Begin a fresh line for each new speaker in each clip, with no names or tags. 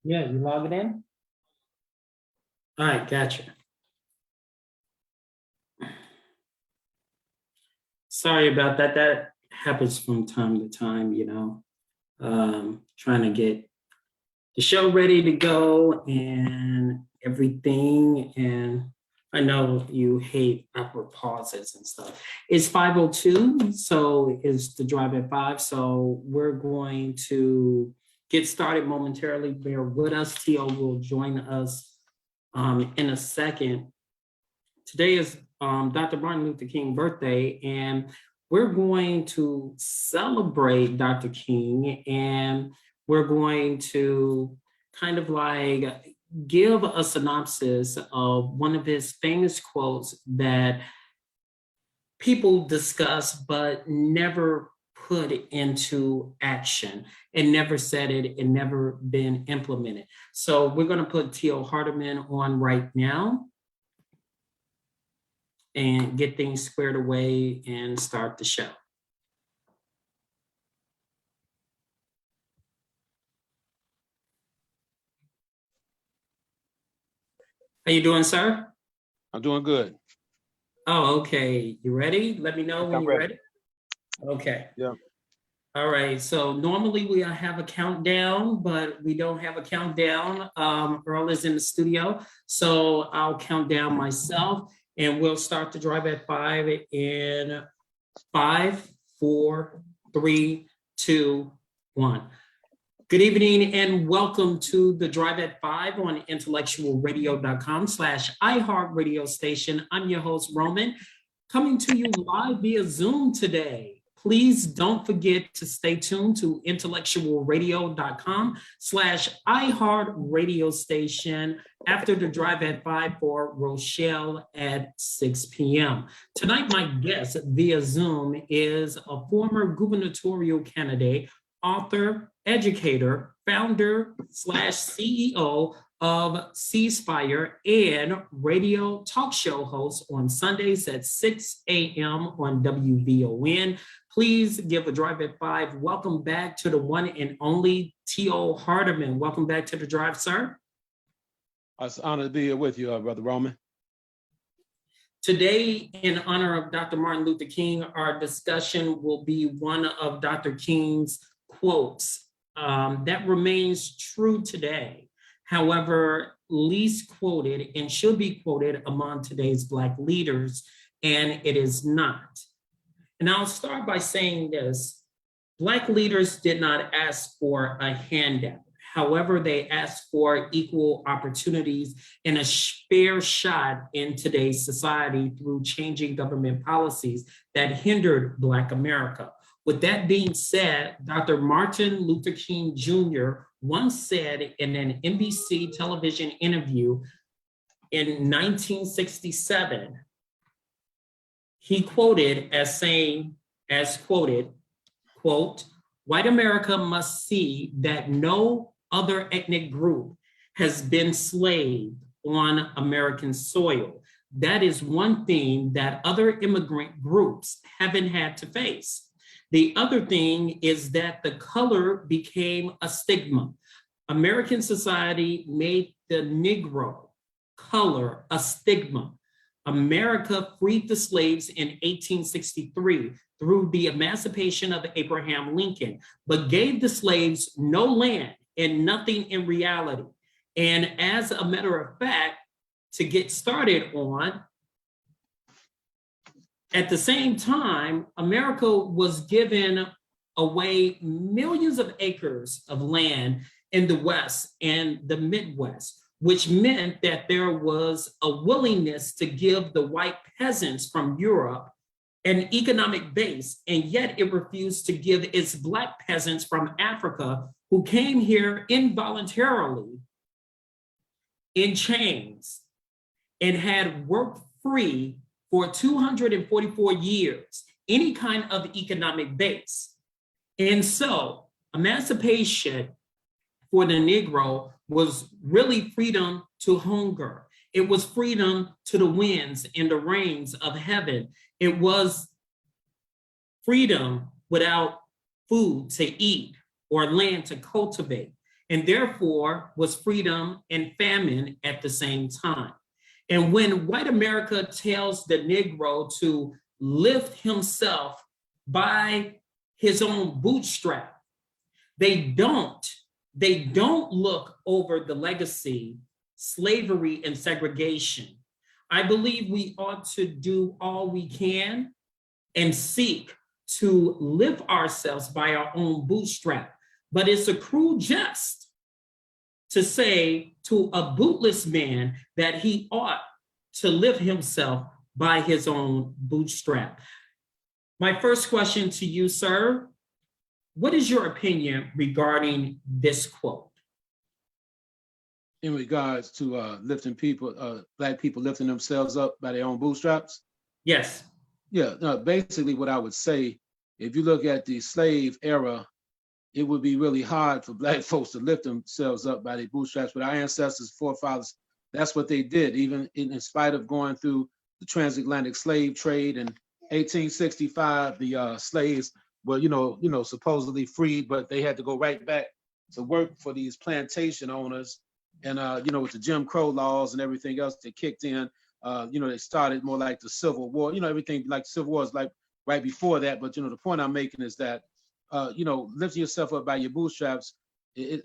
Yeah, you log it in? All right, gotcha. Sorry about that. That happens from time to time, trying to get the show ready to go and everything. And I know you hate awkward pauses and stuff. It's 5:02, so it's the drive at 5. So we're going to get started momentarily. Bear with us. T.O. will join us in a second. Today is Dr. Martin Luther King birthday, and we're going to celebrate Dr. King, and we're going to kind of like give a synopsis of one of his famous quotes that people discuss but never put into action and never said it and never been implemented. So we're going to put T.O. Hardeman on right now and get things squared away and start the show. How you doing, sir?
I'm doing good.
Oh, okay. You ready? Let me know when you're ready. Okay.
Yeah.
All right. So normally we have a countdown, but we don't have a countdown. Earl is in the studio, so I'll count down myself, and we'll start the drive at 5 in 5, 4, 3, 2, 1. Good evening and welcome to the Drive at 5 on IntellectualRadio.com/iHeartRadio station. I'm your host, Roman, coming to you live via Zoom today. Please don't forget to stay tuned to IntellectualRadio.com/iHeartRadio station after the Drive at 5 for Rochelle at 6 p.m. Tonight, my guest via Zoom is a former gubernatorial candidate, author, educator, founder / CEO of Ceasefire, and radio talk show host on Sundays at 6 a.m. on WVON. Please give a Drive at 5. Welcome back to the one and only T.O. Hardeman. Welcome back to the Drive, sir.
It's an honor to be here with you, Brother Roman.
Today, in honor of Dr. Martin Luther King, our discussion will be one of Dr. King's quotes that remains true today. However, least quoted and should be quoted among today's Black leaders, and it is not. And I'll start by saying this: Black leaders did not ask for a handout. However, they asked for equal opportunities and a fair shot in today's society through changing government policies that hindered Black America. With that being said, Dr. Martin Luther King Jr. once said in an NBC television interview in 1967, he quoted as saying, quote, "White America must see that no other ethnic group has been enslaved on American soil. That is one thing that other immigrant groups haven't had to face. The other thing is that the color became a stigma. American society made the Negro color a stigma. America freed the slaves in 1863 through the emancipation of Abraham Lincoln, but gave the slaves no land and nothing in reality. And as a matter of fact, to get started on, at the same time, America was given away millions of acres of land in the West and the Midwest, which meant that there was a willingness to give the white peasants from Europe an economic base, and yet it refused to give its Black peasants from Africa who came here involuntarily in chains and had worked free for 244 years, any kind of economic base. And so emancipation for the Negro was really freedom to hunger. It was freedom to the winds and the rains of heaven. It was freedom without food to eat or land to cultivate, and therefore was freedom and famine at the same time. And when white America tells the Negro to lift himself by his own bootstrap, they don't look over the legacy, slavery, and segregation. I believe we ought to do all we can and seek to lift ourselves by our own bootstrap. But it's a cruel jest to say to a bootless man that he ought to lift himself by his own bootstrap. My first question to you, sir, what is your opinion regarding this quote?
In regards to lifting people, Black people lifting themselves up by their own bootstraps?
Yes.
Yeah, no, basically what I would say, if you look at the slave era, it would be really hard for Black folks to lift themselves up by their bootstraps, but our ancestors, forefathers, that's what they did, even in spite of going through the transatlantic slave trade. In 1865, the slaves were, supposedly freed, but they had to go right back to work for these plantation owners. And, with the Jim Crow laws and everything else that kicked in, they started more like the Civil War, everything like Civil War is like right before that. But, the point I'm making is that, lifting yourself up by your bootstraps,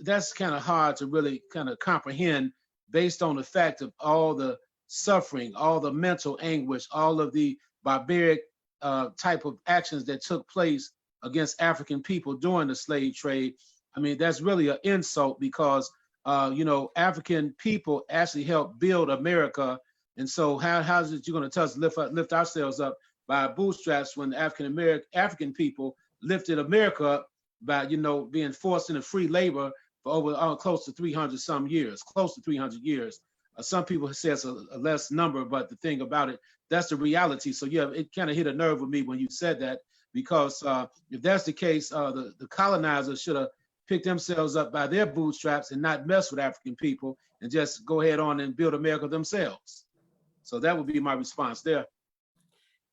that's kind of hard to really kind of comprehend based on the fact of all the suffering, all the mental anguish, all of the barbaric type of actions that took place against African people during the slave trade. I mean, that's really an insult because, African people actually helped build America. And so how is it you're going to tell us to lift ourselves up by bootstraps when African people lifted America up by, being forced into free labor for over close to 300 some years, close to 300 years. Some people say it's a less number, but the thing about it, that's the reality. So yeah, it kind of hit a nerve with me when you said that, because if that's the case, the colonizers should have picked themselves up by their bootstraps and not mess with African people and just go ahead on and build America themselves. So that would be my response there.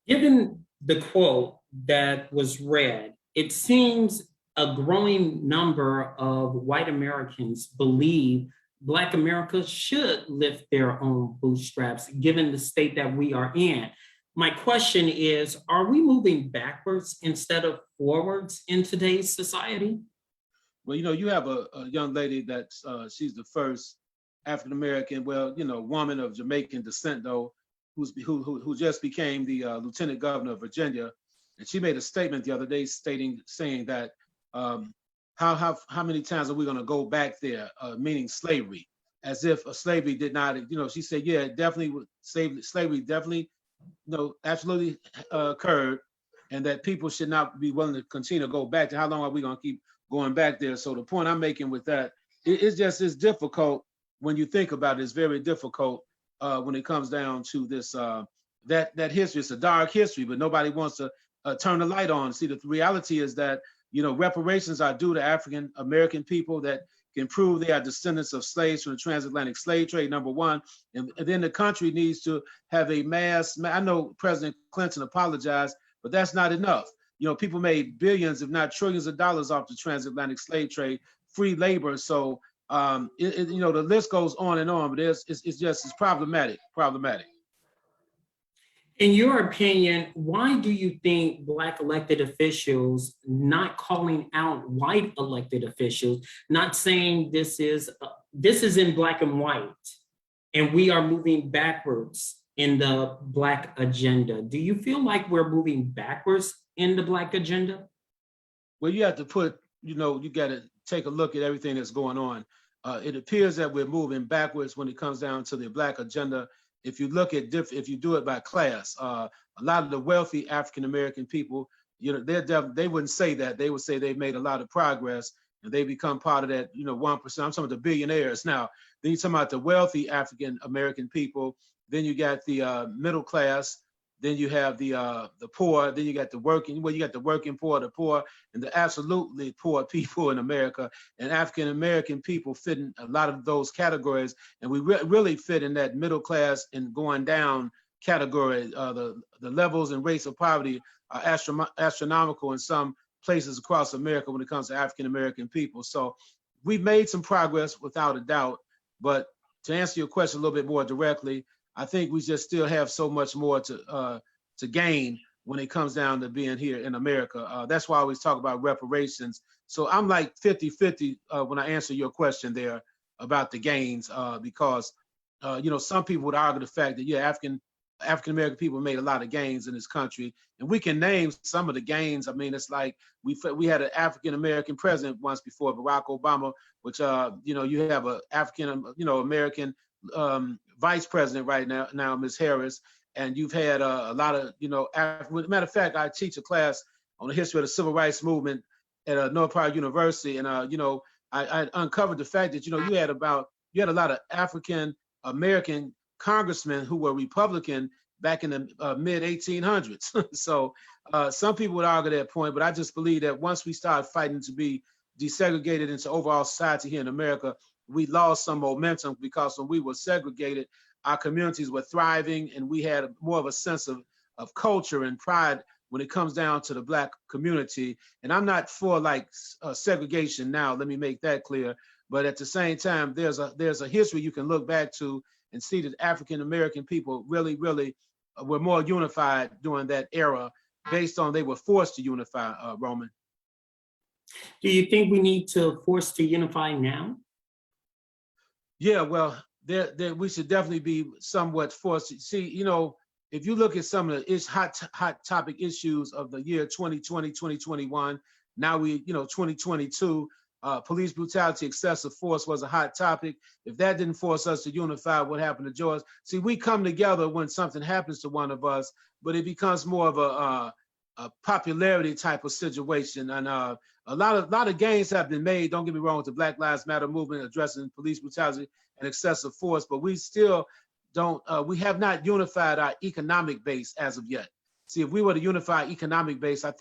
Given the quote that was read, it seems a growing number of white Americans believe Black America should lift their own bootstraps, given the state that we are in. My question is, are we moving backwards instead of forwards in today's society?
Well, you have a young lady that's, she's the first African-American, woman of Jamaican descent, though, who just became the lieutenant governor of Virginia. And she made a statement the other day saying that how many times are we going to go back there, meaning slavery, as if slavery did not, she said, yeah, definitely slavery definitely, absolutely occurred, and that people should not be willing to continue to go back to. How long are we going to keep going back there? So the point I'm making with that, it's difficult when you think about it. It's very difficult when it comes down to this, that history. It's a dark history, but nobody wants to turn the light on. See, the reality is that, reparations are due to African American people that can prove they are descendants of slaves from the transatlantic slave trade, number one. And then the country needs to have a I know President Clinton apologized, but that's not enough. People made billions, if not trillions of dollars off the transatlantic slave trade, free labor. So, the list goes on and on, but it's problematic.
In your opinion, why do you think Black elected officials not calling out white elected officials, not saying this is in black and white, and we are moving backwards in the Black agenda? Do you feel like we're moving backwards in the Black agenda?
Well, you have to you got to take a look at everything that's going on. It appears that we're moving backwards when it comes down to the Black agenda. If you look at if you do it by class, a lot of the wealthy African American people, they wouldn't say that. They would say they've made a lot of progress and they become part of that, 1%. I'm talking about the billionaires now. Then you're talking about the wealthy African American people. Then you got the middle class. Then you have the poor. Then you got the working. Well, you got the working poor, the poor, and the absolutely poor people in America. And African American people fit in a lot of those categories. And we really fit in that middle class and going down category. The levels and rates of poverty are astronomical in some places across America when it comes to African American people. So we've made some progress without a doubt. But to answer your question a little bit more directly, I think we just still have so much more to gain when it comes down to being here in America. That's why I always talk about reparations. So I'm like 50-50 when I answer your question there about the gains, because some people would argue the fact that African American people made a lot of gains in this country, and we can name some of the gains. I mean, it's like we had an African American president once before, Barack Obama, which you have a African American vice president right now, Ms. Harris, and you've had a lot of matter of fact, I teach a class on the history of the civil rights movement at North Park University, and I uncovered the fact that you had a lot of African American congressmen who were Republican back in the mid 1800s. So some people would argue that point, but I just believe that once we start fighting to be desegregated into overall society here in America, we lost some momentum, because when we were segregated, our communities were thriving and we had more of a sense of culture and pride when it comes down to the Black community. And I'm not for segregation now, let me make that clear. But at the same time, there's a history you can look back to and see that African American people really, really were more unified during that era, based on they were forced to unify, Roman.
Do you think we need to force to unify now?
Yeah, well, there we should definitely be somewhat forced. See, if you look at some of the hot topic issues of the year 2020, 2021, now 2022, police brutality, excessive force was a hot topic. If that didn't force us to unify, what happened to George? See, we come together when something happens to one of us, but it becomes more of a popularity type of situation. And a lot of gains have been made, don't get me wrong, with the Black Lives Matter movement addressing police brutality and excessive force, but we still we have not unified our economic base as of yet. See, if we were to unify economic base, I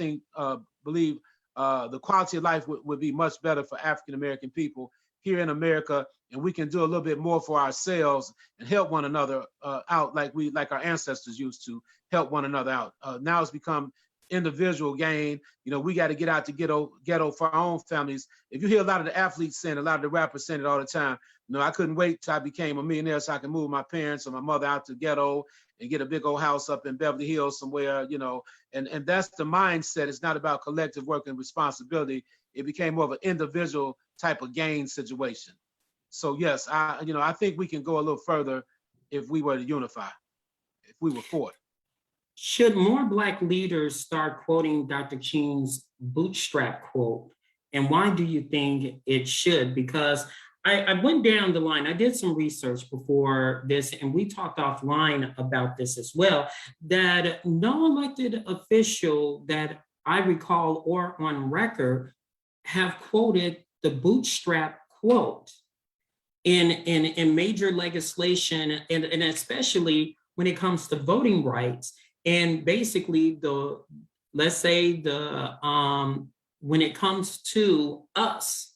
believe the quality of life would be much better for African American people here in America, and we can do a little bit more for ourselves and help one another out like our ancestors used to help one another out. Now it's become individual gain. We got to get out the ghetto for our own families. If you hear a lot of the athletes saying, a lot of the rappers saying it all the time, I couldn't wait till I became a millionaire so I could move my parents or my mother out to the ghetto and get a big old house up in Beverly Hills somewhere, and that's the mindset. It's not about collective work and responsibility. It became more of an individual type of gain situation. So yes, I think we can go a little further if we were to unify, if we were for it.
Should more Black leaders start quoting Dr. King's bootstrap quote? And why do you think it should? Because I went down the line. I did some research before this, and we talked offline about this as well, that no elected official that I recall or on record have quoted the bootstrap quote in major legislation, and especially when it comes to voting rights. And basically when it comes to us,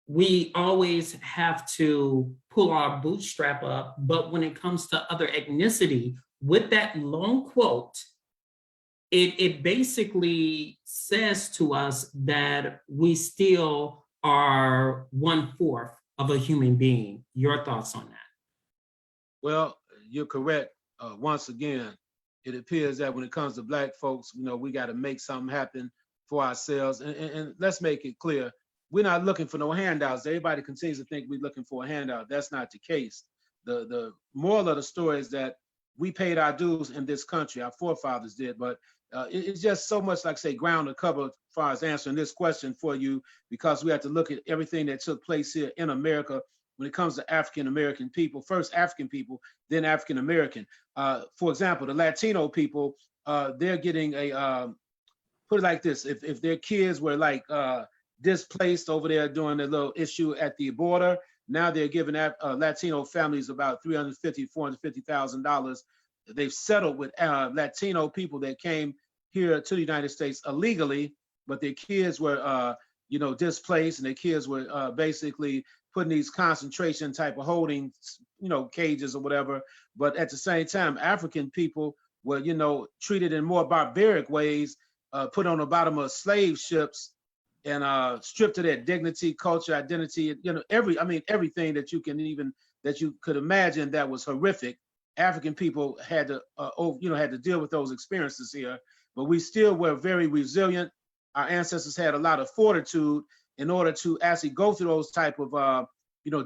we always have to pull our bootstrap up. But when it comes to other ethnicity, with that long quote, it basically says to us that we still are 1/4 of a human being. Your thoughts on that?
Well, you're correct. Once again, it appears that when it comes to Black folks, we got to make something happen for ourselves. And let's make it clear, we're not looking for no handouts. Everybody continues to think we're looking for a handout. That's not the case. The moral of the story is that we paid our dues in this country. Our forefathers did, but it's just so much, like say, ground to cover as far as answering this question for you, because we have to look at everything that took place here in America when it comes to African American people. First African people, then African American. For example, the Latino people, they're getting put it like this: if their kids were displaced over there during the little issue at the border, now they're giving Latino families about $350,000, $450,000. They've settled with Latino people that came here to the United States illegally, but their kids were displaced, and their kids were basically put in these concentration type of holding, cages or whatever. But at the same time, African people were, treated in more barbaric ways, put on the bottom of slave ships and stripped of their dignity, culture, identity, everything that you could imagine that was horrific. African people had to deal with those experiences here, but we still were very resilient. Our ancestors had a lot of fortitude in order to actually go through those type of,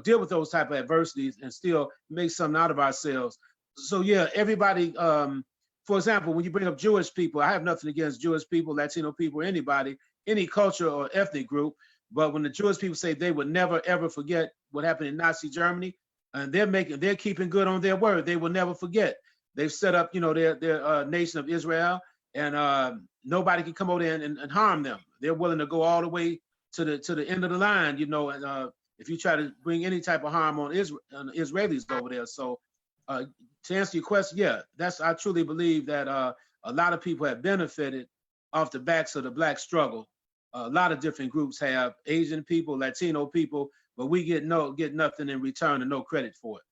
deal with those type of adversities and still make something out of ourselves. So yeah, everybody, for example, when you bring up Jewish people, I have nothing against Jewish people, Latino people, anybody, any culture or ethnic group. But when the Jewish people say they would never, ever forget what happened in Nazi Germany, and they're keeping good on their word, they will never forget. They've set up, their nation of Israel, and nobody can come over there and harm them. They're willing to go all the way to the end of the line, and if you try to bring any type of harm on Israelis over there. So to answer your question, yeah, I truly believe that a lot of people have benefited off the backs of the Black struggle. A lot of different groups have, Asian people, Latino people, but we get nothing in return and no credit for it.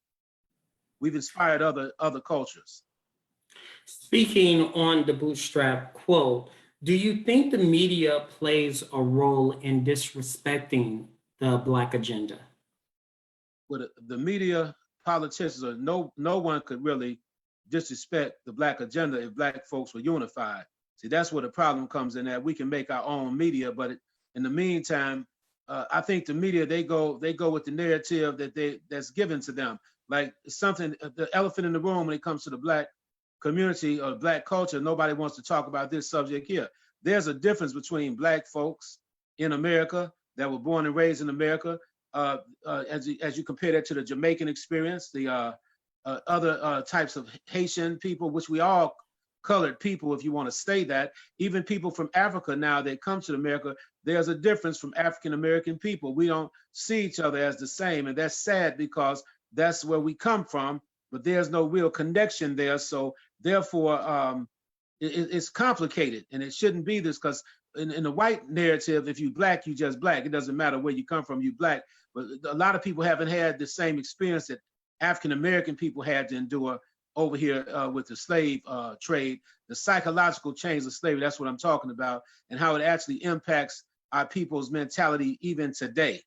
We've inspired other cultures.
Speaking on the bootstrap quote, do you think the media plays a role in disrespecting the Black agenda?
With the media, politicians, or no one could really disrespect the Black agenda if Black folks were unified. See, that's where the problem comes in, that we can make our own media, but in the meantime, I think the media, they go with the narrative that's given to them. Like something, the elephant in the room when it comes to the Black community or Black culture, nobody wants to talk about this subject here. There's a difference between Black folks in America that were born and raised in America, as you compare that to the Jamaican experience, the other types of Haitian people, which we all colored people, if you want to say that, even people from Africa now that come to America, there's a difference from African American people. We don't see each other as the same, and that's sad because that's where we come from, but there's no real connection there. So therefore, it's complicated, and it shouldn't be this, because in the white narrative, if you Black, you just Black. It doesn't matter where you come from, you Black. But a lot of people haven't had the same experience that African American people had to endure over here with the slave trade, the psychological chains of slavery. That's what I'm talking about, and how it actually impacts our people's mentality even today.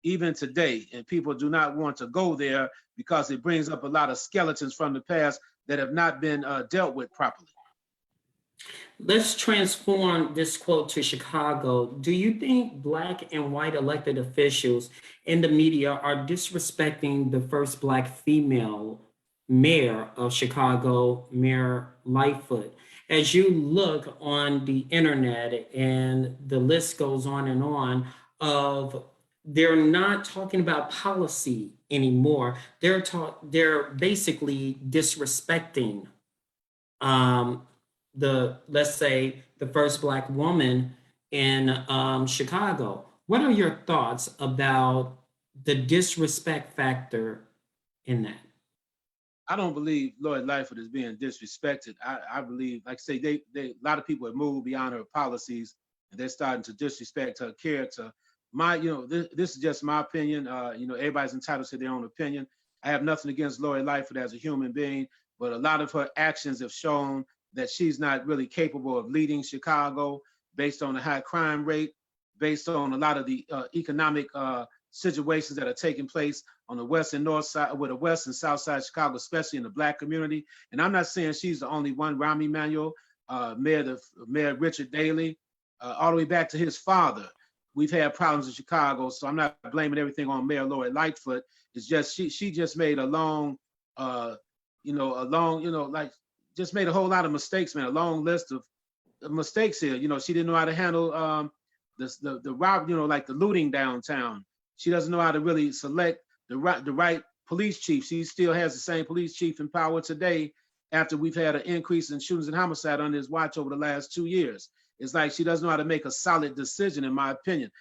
And people do not want to go there because it brings up a lot of skeletons from the past that have not been dealt with properly.
Let's transform this quote to Chicago. Do you think Black and white elected officials in the media are disrespecting the first Black female mayor of Chicago, Mayor Lightfoot? As you look on the internet, and the list goes on of, they're not talking about policy anymore. They're basically disrespecting let's say the first Black woman in Chicago. What are your thoughts about the disrespect factor in that?
I don't believe Lord Lightfoot is being disrespected. I believe, like I say, they a lot of people have moved beyond her policies, and they're starting to disrespect her character. This is just my opinion. Everybody's entitled to their own opinion. I have nothing against Lori Lightfoot as a human being, but a lot of her actions have shown that she's not really capable of leading Chicago, based on the high crime rate, based on a lot of the economic situations that are taking place on the west and north side, with the west and south side of Chicago, especially in the Black community. And I'm not saying she's the only one. Rahm Emanuel, Mayor Richard Daley, all the way back to his father. We've had problems in Chicago, so I'm not blaming everything on Mayor Lori Lightfoot. It's just she just made just made a whole lot of mistakes, man. A long list of mistakes here. She didn't know how to handle the rob, like the looting downtown. She doesn't know how to really select the right police chief. She still has the same police chief in power today after we've had an increase in shootings and homicide under his watch over the last 2 years. It's like she doesn't know how to make a solid decision, in my opinion.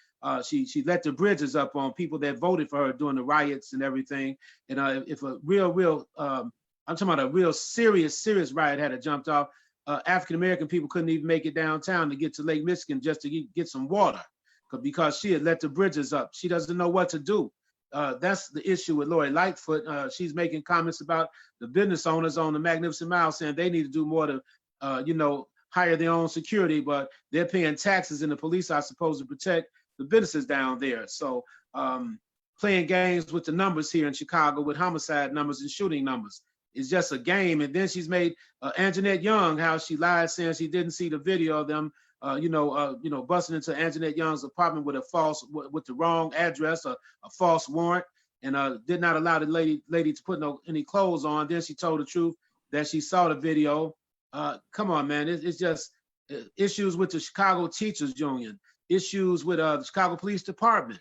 She let the bridges up on people that voted for her during the riots and everything. And if a I'm talking about a real serious riot had jumped off, African-American people couldn't even make it downtown to get to Lake Michigan just to get some water, because she had let the bridges up. She doesn't know what to do. that's the issue with Lori Lightfoot. She's making comments about the business owners on the Magnificent Mile, saying they need to do more to, hire their own security, but they're paying taxes, and the police are supposed to protect the businesses down there. So playing games with the numbers here in Chicago with homicide numbers and shooting numbers is just a game. And then she's made Anjanette Young, how she lied saying she didn't see the video of them, busting into Anjanette Young's apartment with with the wrong address, a false warrant, and did not allow the lady to put any clothes on. Then she told the truth that she saw the video. Come on, man. It's just issues with the Chicago Teachers Union, issues with the Chicago Police Department.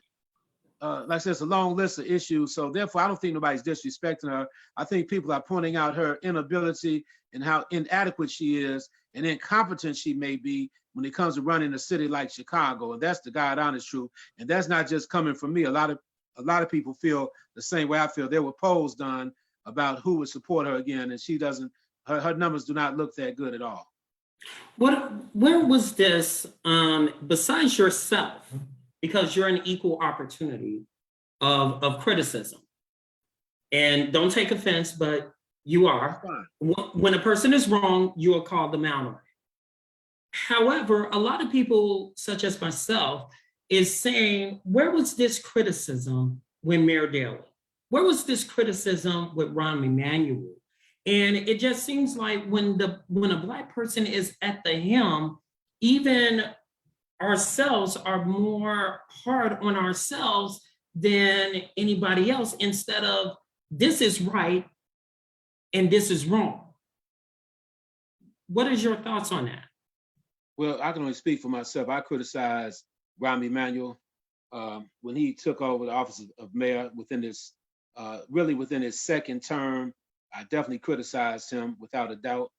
Like I said, it's a long list of issues. So therefore, I don't think nobody's disrespecting her. I think people are pointing out her inability and how inadequate she is and incompetent she may be when it comes to running a city like Chicago. And that's the God honest truth. And that's not just coming from me. A lot of people feel the same way I feel. There were polls done about who would support her again, and she doesn't. Her numbers do not look that good at all.
Where was this, besides yourself, because you're an equal opportunity of criticism, and don't take offense, but you are. When a person is wrong, you will call them out on it. However, a lot of people, such as myself, is saying, where was this criticism when Mayor Daley? Where was this criticism with Rahm Emanuel? And it just seems like when a Black person is at the helm, even ourselves are more hard on ourselves than anybody else, instead of this is right and this is wrong. What is your thoughts on that?
Well, I can only speak for myself. I criticized Rahm Emanuel when he took over the office of mayor within his second term. I definitely criticized him without a doubt.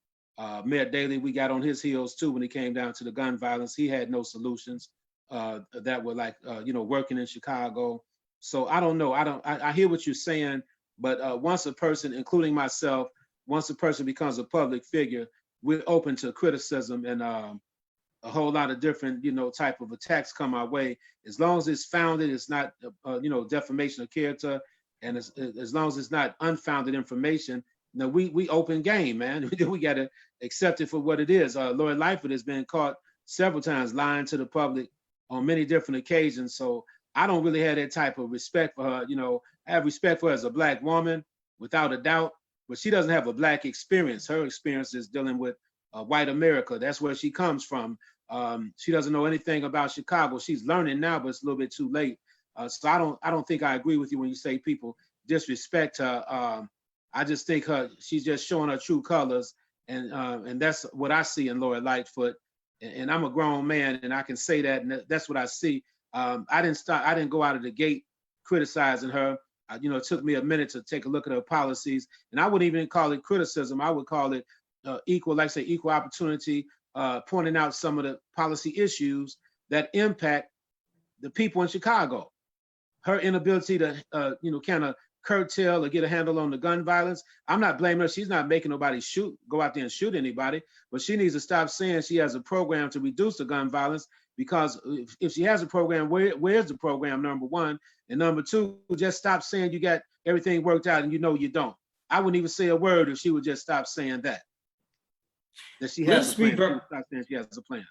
Mayor Daley, we got on his heels too when it came down to the gun violence. He had no solutions that were working in Chicago. So I don't know. I hear what you're saying, but once a person, including myself, once a person becomes a public figure, we're open to criticism, and a whole lot of different, type of attacks come our way. As long as it's founded, it's not, defamation of character. And as long as it's not unfounded information, we open game, man. We got to accept it for what it is. Lori Lightfoot has been caught several times lying to the public on many different occasions. So I don't really have that type of respect for her. I have respect for her as a Black woman, without a doubt, but she doesn't have a Black experience. Her experience is dealing with white America. That's where she comes from. She doesn't know anything about Chicago. She's learning now, but it's a little bit too late. So I don't think I agree with you when you say people disrespect her. I just think she's just showing her true colors, and that's what I see in Lori Lightfoot. And I'm a grown man, and I can say that, and that's what I see. I didn't go out of the gate criticizing her. It took me a minute to take a look at her policies, and I wouldn't even call it criticism. I would call it equal opportunity, pointing out some of the policy issues that impact the people in Chicago. Her inability to, kind of curtail or get a handle on the gun violence. I'm not blaming her. She's not making nobody go out there and shoot anybody, but she needs to stop saying she has a program to reduce the gun violence, because if she has a program, where's the program, number one? And number two, just stop saying you got everything worked out and you don't. I wouldn't even say a word if she would just stop saying that she has a plan. Stop saying she has a plan.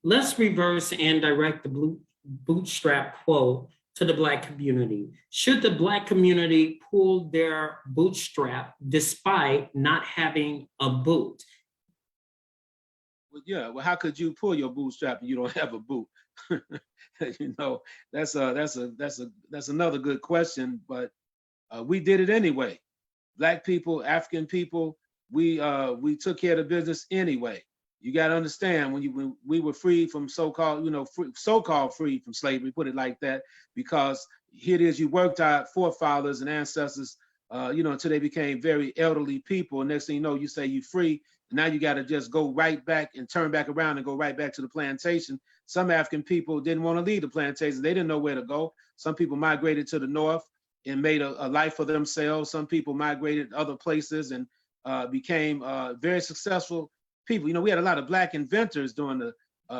Let's reverse and direct the bootstrap quote to the Black community. Should the Black community pull their bootstrap despite not having a boot?
Well, yeah. Well, how could you pull your bootstrap if you don't have a boot? That's another good question. But we did it anyway. Black people, African people, we took care of the business anyway. You got to understand, when we were free from so-called free from slavery, put it like that, because here it is, you worked our forefathers and ancestors, until they became very elderly people. And next thing you know, you say you're free. And now you got to just go right back and turn back around and go right back to the plantation. Some African people didn't want to leave the plantation. They didn't know where to go. Some people migrated to the north and made a life for themselves. Some people migrated other places and became very successful people. We had a lot of Black inventors during the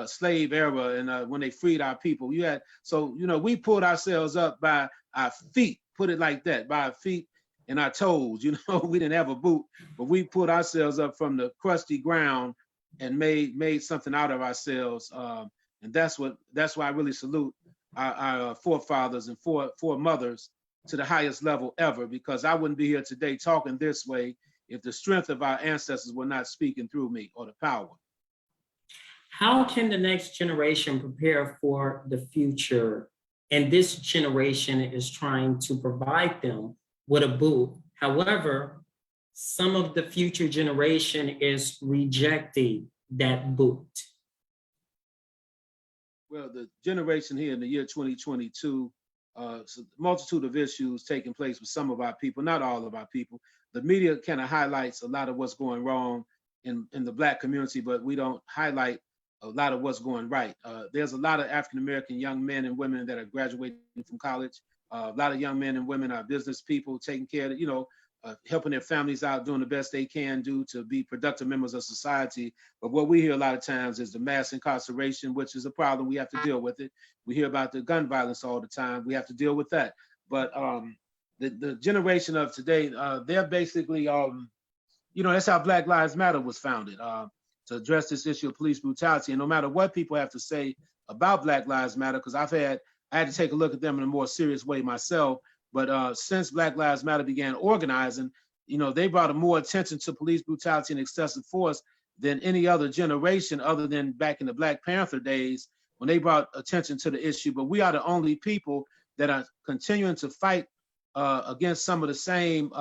slave era and when they freed our people. We pulled ourselves up by our feet, put it like that, by our feet and our toes. We didn't have a boot, but we pulled ourselves up from the crusty ground and made something out of ourselves. And that's why I really salute our forefathers and foremothers to the highest level ever, because I wouldn't be here today talking this way if the strength of our ancestors were not speaking through me, or the power.
How can the next generation prepare for the future? And this generation is trying to provide them with a boot. However, some of the future generation is rejecting that boot.
Well, the generation here in the year 2022, so a multitude of issues taking place with some of our people, not all of our people. The media kind of highlights a lot of what's going wrong in the Black community, but we don't highlight a lot of what's going right. There's a lot of African-American young men and women that are graduating from college. A lot of young men and women are business people, taking care of, helping their families out, doing the best they can do to be productive members of society. But what we hear a lot of times is the mass incarceration, which is a problem. We have to deal with it. We hear about the gun violence all the time. We have to deal with that. But the generation of today, they're basically, that's how Black Lives Matter was founded, to address this issue of police brutality. And no matter what people have to say about Black Lives Matter, because I had to take a look at them in a more serious way myself. But since Black Lives Matter began organizing, they brought more attention to police brutality and excessive force than any other generation, other than back in the Black Panther days when they brought attention to the issue. But we are the only people that are continuing to fight against some of the same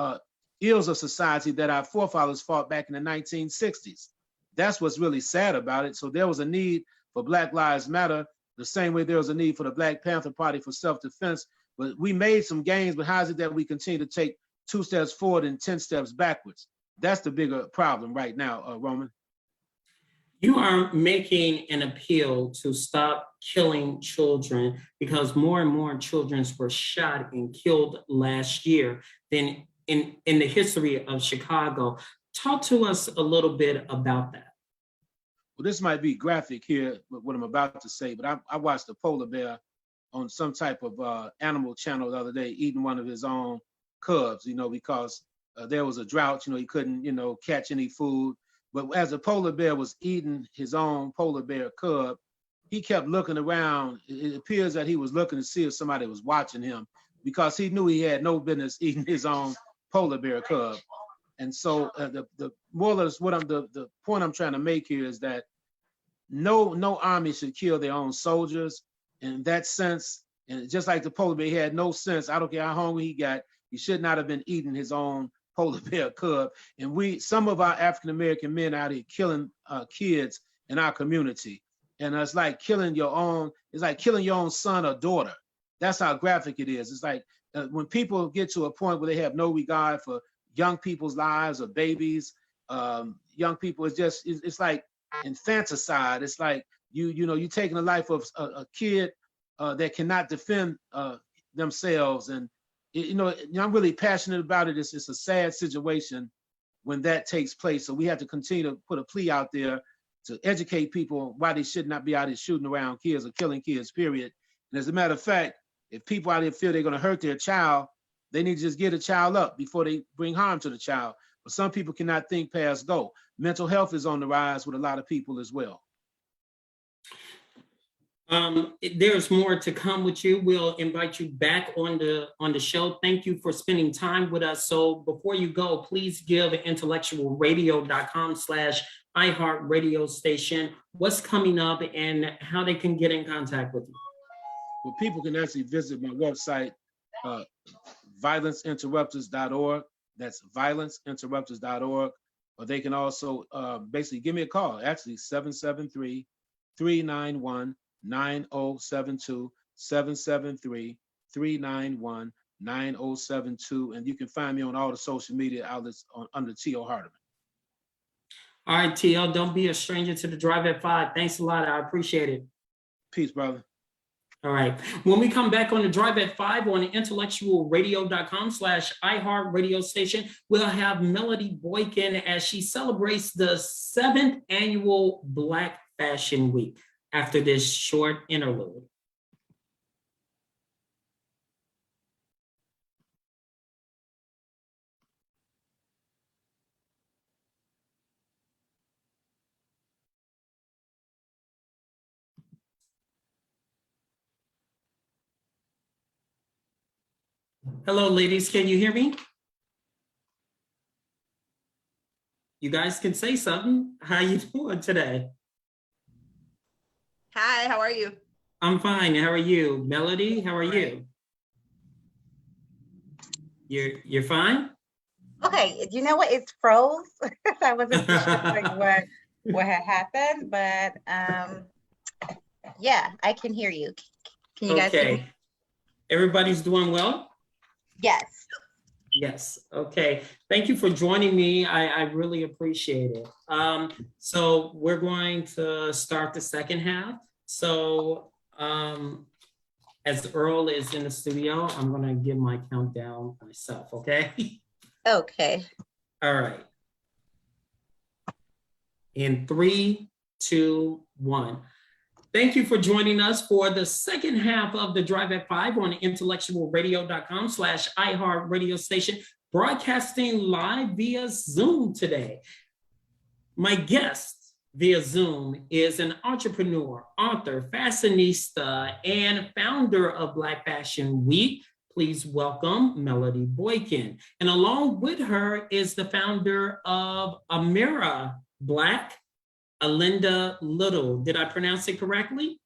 ills of society that our forefathers fought back in the 1960s. That's what's really sad about it. So there was a need for Black Lives Matter, the same way there was a need for the Black Panther Party for self-defense. But we made some gains, but how is it that we continue to take 2 steps forward and 10 steps backwards? That's the bigger problem right now, Roman.
You are making an appeal to stop killing children, because more and more children were shot and killed last year than in the history of Chicago. Talk to us a little bit about that.
Well, this might be graphic here, what I'm about to say, but I watched a polar bear on some type of animal channel the other day eating one of his own cubs, because there was a drought, he couldn't, catch any food. But as the polar bear was eating his own polar bear cub, he kept looking around. It appears that he was looking to see if somebody was watching him, because he knew he had no business eating his own polar bear cub. And so the moral of the point I'm trying to make here is that no army should kill their own soldiers. In that sense, and just like the polar bear, he had no sense. I don't care how hungry he got, he should not have been eating his own polar bear cub. And some of our African-American men out here killing kids in our community. And it's like killing your own son or daughter. That's how graphic it is. It's like when people get to a point where they have no regard for young people's lives or babies, young people, it's like infanticide. It's like you're taking the life of a kid that cannot defend themselves. And I'm really passionate about it. It's a sad situation when that takes place. So we have to continue to put a plea out there to educate people why they should not be out here shooting around kids or killing kids, period. And as a matter of fact, if people out here feel they're going to hurt their child, they need to just get a child up before they bring harm to the child. But some people cannot think past go. Mental health is on the rise with a lot of people as well.
There's more to come with you. We'll invite you back on the show. Thank you for spending time with us. So before you go, please give IntellectualRadio.com/iHeartRadio station what's coming up and how they can get in contact with you.
Well, people can actually visit my website, violenceinterrupters.org. That's violenceinterrupters.org. Or they can also basically give me a call, actually 773-391-9072, 773-391-9072. And you can find me on all the social media outlets under T.O. Hardeman.
All right, T.O., don't be a stranger to the Drive at 5. Thanks a lot. I appreciate it.
Peace, brother.
All right. When we come back on the Drive at 5 on IntellectualRadio.com/iHeartRadio station, we'll have Melody Boykin as she celebrates the 7th annual Black Fashion Week after this short interlude. Hello, ladies. Can you hear me? You guys can say something. How you doing today?
Hi, how are you?
I'm fine. How are you? Melody, how are you? You're fine?
Okay, you know what? It's froze. I wasn't too sure like what had happened, but yeah, I can hear you. Can you guys hear me?
Okay. Everybody's doing well?
Yes.
Yes. Okay. Thank you for joining me. I really appreciate it. So we're going to start the second half. So as Earl is in the studio, I'm going to give my countdown myself. Okay.
Okay.
All right. In 3, 2, 1. Thank you for joining us for the second half of the Drive at 5 on intellectualradio.com/iHeart radio station, broadcasting live via Zoom today. My guest via Zoom is an entrepreneur, author, fashionista, and founder of Black Fashion Week. Please welcome Melody Boykin. And along with her is the founder of Amira Black, Alinda Little. Did I pronounce it correctly?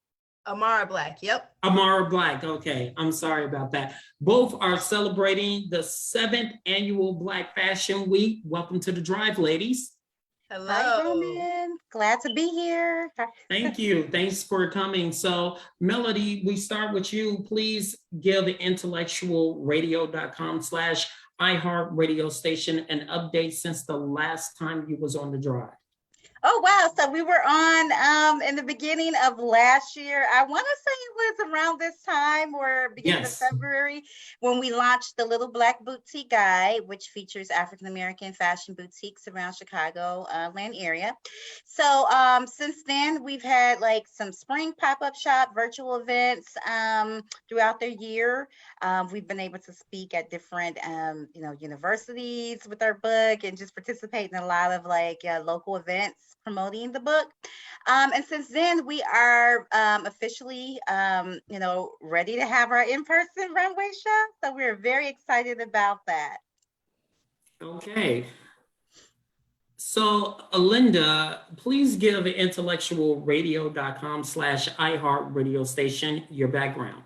Amara Black, yep.
Amara Black, okay. I'm sorry about that. Both are celebrating the 7th annual Black Fashion Week. Welcome to the Drive, ladies.
Hello.
Hi, Roman. Glad to be here.
Thank you. Thanks for coming. So, Melody, we start with you. Please give the intellectualradio.com/iHeart radio station an update since the last time you was on the Drive.
Oh, wow. So we were on in the beginning of last year. I want to say it was around this time or beginning
Yes.
of February when we launched the Little Black Boutique Guide, which features African-American fashion boutiques around Chicago land area. So since then, we've had like some spring pop-up shop, virtual events throughout the year. We've been able to speak at different, universities with our book and just participate in a lot of like local events promoting the book. And since then, we are officially, ready to have our in-person runway show. So we're very excited about that.
Okay. So, Alinda, please give intellectualradio.com/iHeart radio station your background.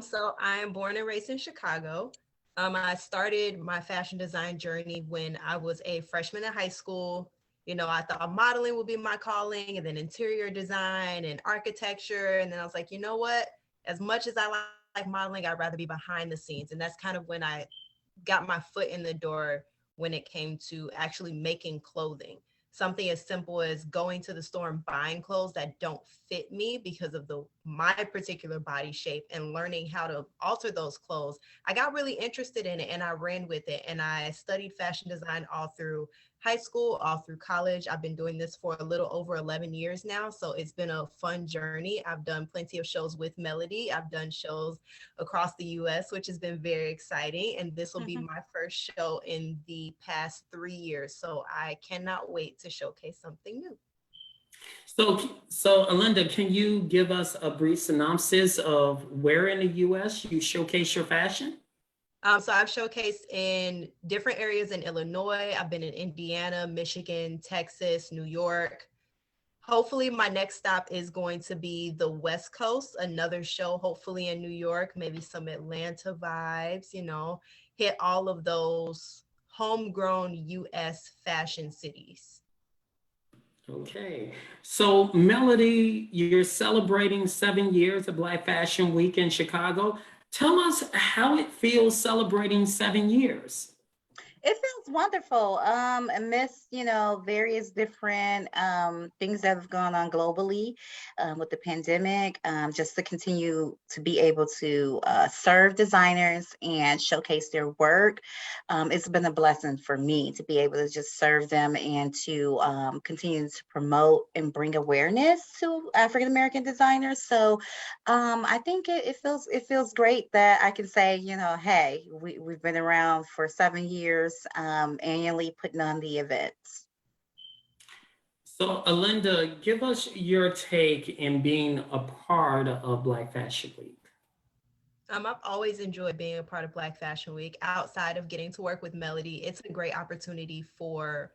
So I am born and raised in Chicago. I started my fashion design journey when I was a freshman in high school. I thought modeling would be my calling, and then interior design and architecture. And then I was like, you know what? As much as I like modeling, I'd rather be behind the scenes. And that's kind of when I got my foot in the door when it came to actually making clothing. Something as simple as going to the store and buying clothes that don't fit me because of my particular body shape and learning how to alter those clothes. I got really interested in it and I ran with it, and I studied fashion design all through high school, all through college. I've been doing this for a little over 11 years now, so it's been a fun journey. I've done plenty of shows with Melody. I've done shows across the US, which has been very exciting, and this will be my first show in the past 3 years, so I cannot wait to showcase something new.
So Alinda, can you give us a brief synopsis of where in the US you showcase your fashion?
So I've showcased in different areas in Illinois. I've been in Indiana, Michigan, Texas, New York. Hopefully my next stop is going to be the West Coast, another show, hopefully in New York, maybe some Atlanta vibes, hit all of those homegrown US fashion cities.
Okay. So Melody, you're celebrating 7 years of Black Fashion Week in Chicago. Tell us how it feels celebrating 7 years.
It feels wonderful. Amidst, various different things that have gone on globally with the pandemic, just to continue to be able to serve designers and showcase their work. It's been a blessing for me to be able to just serve them and to continue to promote and bring awareness to African American designers. So I think it feels great that I can say, hey, we've been around for 7 years. Annually putting on the events.
So Alinda, give us your take in being a part of Black Fashion Week.
I've always enjoyed being a part of Black Fashion Week. Outside of getting to work with Melody, it's a great opportunity for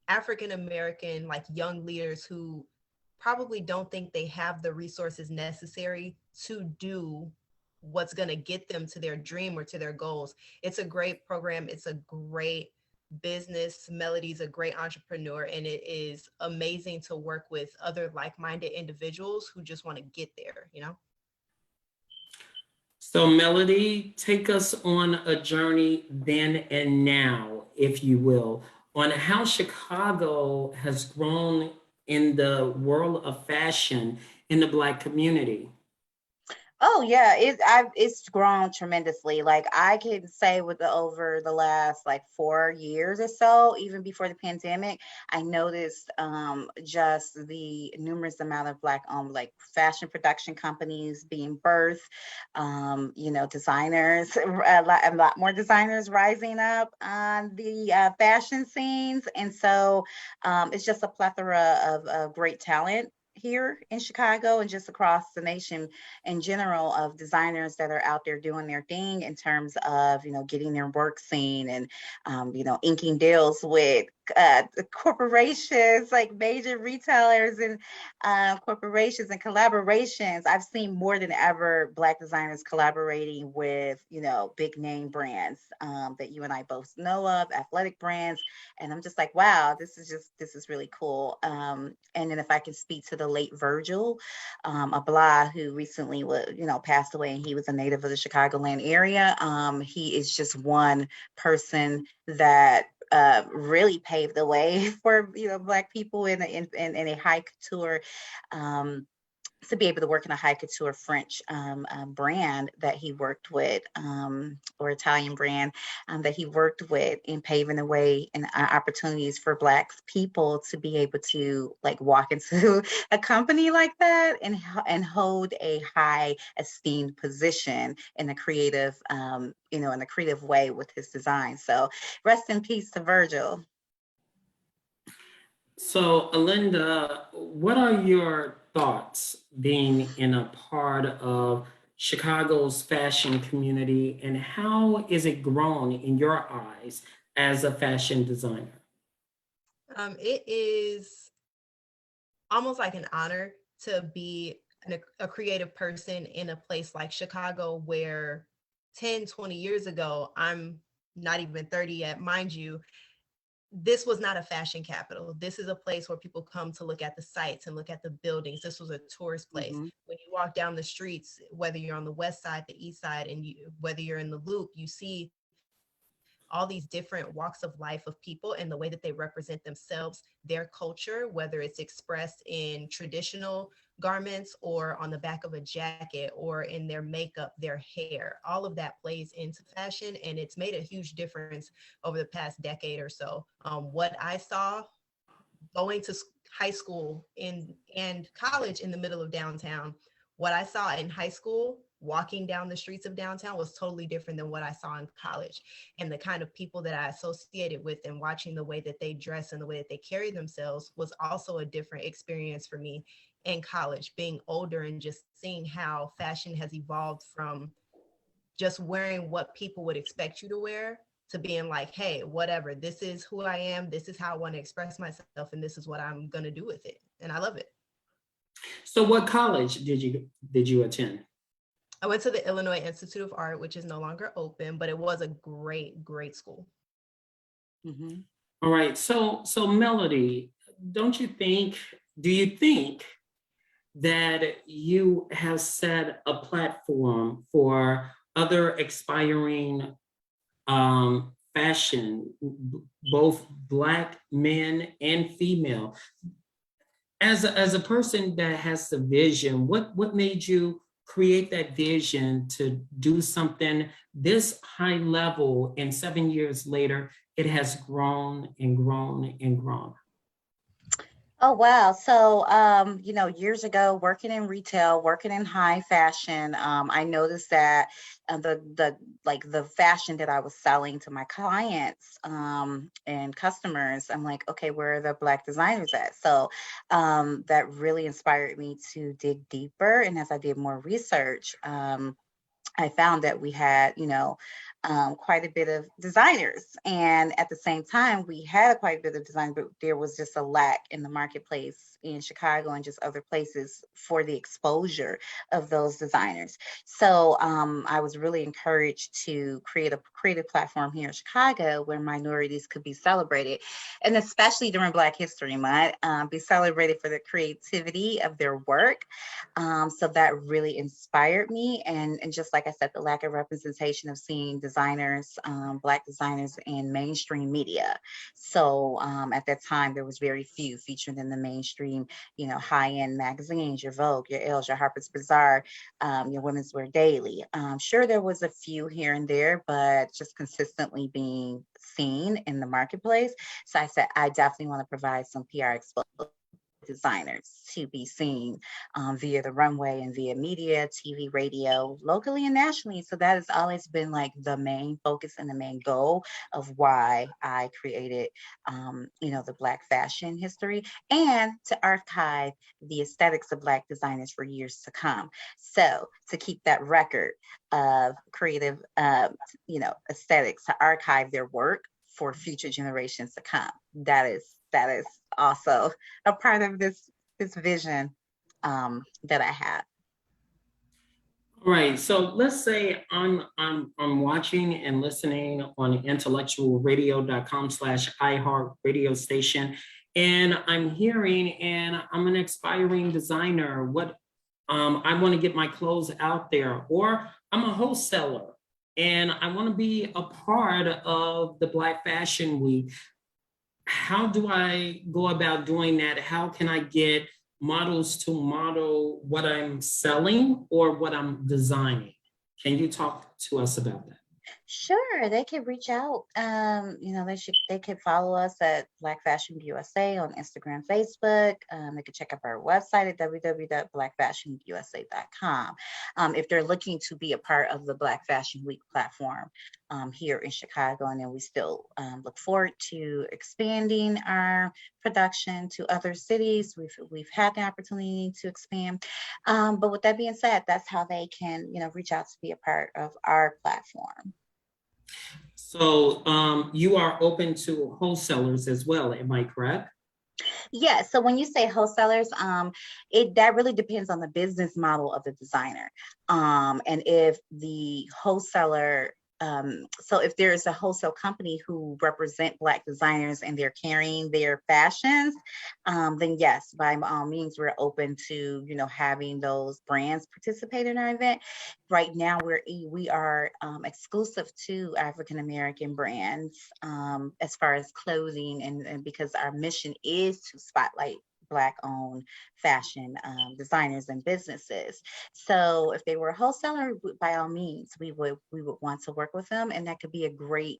African American, like young leaders who probably don't think they have the resources necessary to do what's going to get them to their dream or to their goals. It's a great program. It's a great business. Melody's a great entrepreneur, and it is amazing to work with other like-minded individuals who just want to get there, you know?
So Melody, take us on a journey then and now, if you will, on how Chicago has grown in the world of fashion in the Black community.
Oh yeah, it's grown tremendously. Like I can say with the over the last like 4 years or so, even before the pandemic, I noticed just the numerous amount of Black owned like fashion production companies being birthed. Designers, a lot more designers rising up on the fashion scenes, and so it's just a plethora of great talent here in Chicago and just across the nation in general of designers that are out there doing their thing in terms of, getting their work seen and, inking deals with corporations like major retailers and corporations and collaborations. I've seen more than ever Black designers collaborating with, big name brands that you and I both know of, athletic brands. And I'm just like, wow, this is really cool. And then if I can speak to the late Virgil Abloh, who recently passed away, and he was a native of the Chicagoland area. He is just one person that really paved the way for Black people in a high couture to be able to work in a high couture French brand that he worked with, or Italian brand that he worked with, in paving the way and opportunities for Black people to be able to like walk into a company like that and hold a high esteemed position in a creative, in a creative way with his design. So rest in peace to Virgil.
So, Alinda, what are your thoughts being in a part of Chicago's fashion community, and how is it grown in your eyes as a fashion designer?
It is almost like an honor to be a creative person in a place like Chicago, where 10, 20 years ago, I'm not even 30 yet, mind you, this was not a fashion capital. This is a place where people come to look at the sites and look at the buildings. This was a tourist place.
Mm-hmm.
When you walk down the streets, whether you're on the west side, the east side, and whether you're in the Loop, you see all these different walks of life of people and the way that they represent themselves, their culture, whether it's expressed in traditional garments or on the back of a jacket or in their makeup, their hair. All of that plays into fashion, and it's made a huge difference over the past decade or so. What I saw going to high school and college in the middle of downtown, what I saw in high school walking down the streets of downtown was totally different than what I saw in college. And the kind of people that I associated with and watching the way that they dress and the way that they carry themselves was also a different experience for me in college, being older and just seeing how fashion has evolved from just wearing what people would expect you to wear to being like, hey, whatever, this is who I am, this is how I want to express myself, and this is what I'm going to do with it. And I love it.
So, what college did you attend?
I went to the Illinois Institute of Art, which is no longer open, but it was a great, great school.
Mm-hmm.
All right. So Melody, do you think that you have set a platform for other aspiring fashion, both Black men and female? As a person that has the vision, what made you create that vision to do something this high level, and 7 years later, it has grown and grown and grown?
Oh, wow. So, years ago, working in retail, working in high fashion, I noticed that the fashion that I was selling to my clients and customers, I'm like, okay, where are the Black designers at? So that really inspired me to dig deeper. And as I did more research, I found that we had, quite a bit of designers. And at the same time, we had quite a bit of design, but there was just a lack in the marketplace in Chicago and just other places for the exposure of those designers. So I was really encouraged to create a creative platform here in Chicago where minorities could be celebrated, and especially during Black History Month, be celebrated for the creativity of their work. So that really inspired me. And just like I said, the lack of representation of seeing designers, Black designers in mainstream media. So at that time, there was very few featured in the mainstream, high-end magazines, your Vogue, your Elle's, your Harper's Bazaar, your Women's Wear Daily. Sure, there was a few here and there, but just consistently being seen in the marketplace. So I said, I definitely want to provide some PR exposure designers to be seen via the runway and via media, TV, radio, locally and nationally. So that has always been like the main focus and the main goal of why I created, the Black fashion history, and to archive the aesthetics of Black designers for years to come. So to keep that record of creative, aesthetics, to archive their work for future generations to come. That is also a part of this vision that I have.
Right. So let's say I'm watching and listening on intellectualradio.com/iHeart radio station, and I'm hearing, and I'm an aspiring designer. What I want to get my clothes out there, or I'm a wholesaler and I want to be a part of the Black Fashion Week. How do I go about doing that? How can I get models to model what I'm selling or what I'm designing? Can you talk to us about that?
Sure, they could reach out. They could follow us at Black Fashion USA on Instagram, Facebook. They could check out our website at www.blackfashionusa.com. If they're looking to be a part of the Black Fashion Week platform here in Chicago, and then we still look forward to expanding our production to other cities. We've had the opportunity to expand, but with that being said, that's how they can reach out to be a part of our platform.
So you are open to wholesalers as well, am I correct?
Yeah, so when you say wholesalers, that really depends on the business model of the designer. And if the wholesaler, so if there's a wholesale company who represent Black designers and they're carrying their fashions, then yes, by all means, we're open to, having those brands participate in our event. Right now, we are exclusive to African American brands as far as clothing, and because our mission is to spotlight Black-owned fashion designers and businesses. So if they were a wholesaler, by all means, we would want to work with them, and that could be a great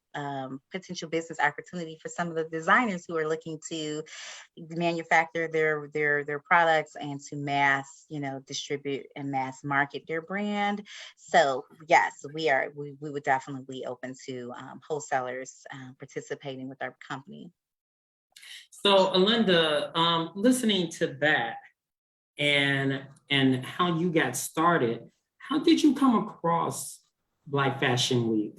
potential business opportunity for some of the designers who are looking to manufacture their products and to mass, distribute and mass market their brand. So yes, we would definitely be open to wholesalers participating with our company.
So Alinda, listening to that and how you got started, how did you come across Black Fashion Week?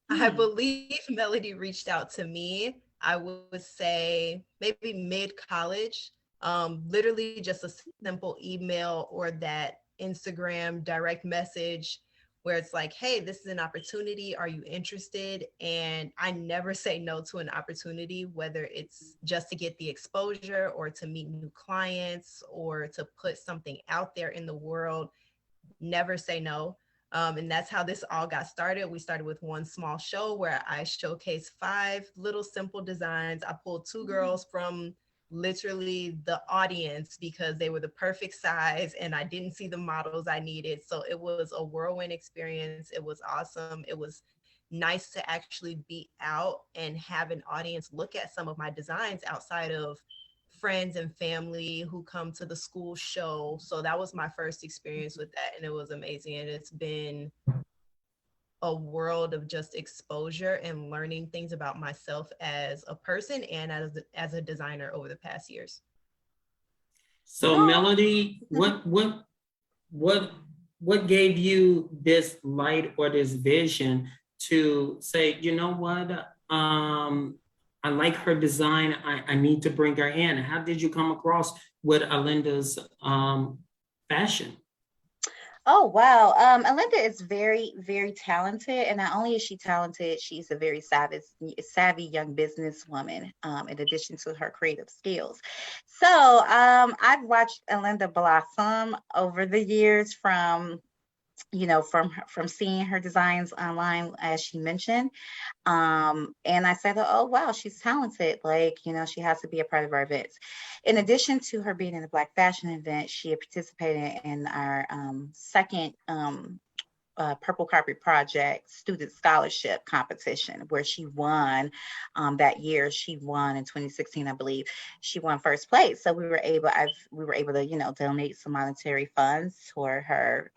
I believe Melody reached out to me, I would say maybe mid-college, literally just a simple email or that Instagram direct message where it's like, hey, this is an opportunity. Are you interested? And I never say no to an opportunity, whether it's just to get the exposure or to meet new clients or to put something out there in the world. Never say no. And that's how this all got started. We started with one small show where I showcased 5 little simple designs. I pulled 2 girls from literally the audience because they were the perfect size and I didn't see the models I needed. So it was a whirlwind experience. It was awesome. It was nice to actually be out and have an audience look at some of my designs outside of friends and family who come to the school show. So that was my first experience with that, and it was amazing. And it's been a world of just exposure and learning things about myself as a person and as a designer over the past years.
So Melody, what what gave you this light or this vision to say, you know what, I like her design. I need to bring her in. How did you come across with Alinda's fashion?
Oh wow. Alinda is very, very talented. And not only is she talented, she's a very savvy young businesswoman, in addition to her creative skills. So I've watched Alinda blossom over the years from from seeing her designs online, as she mentioned. And I said, oh, wow, she's talented. Like, she has to be a part of our events. In addition to her being in the Black Fashion event, she had participated in our second Purple Carpet Project student scholarship competition, where she won that year. She won in 2016, I believe. She won first place. So we were able to, donate some monetary funds for her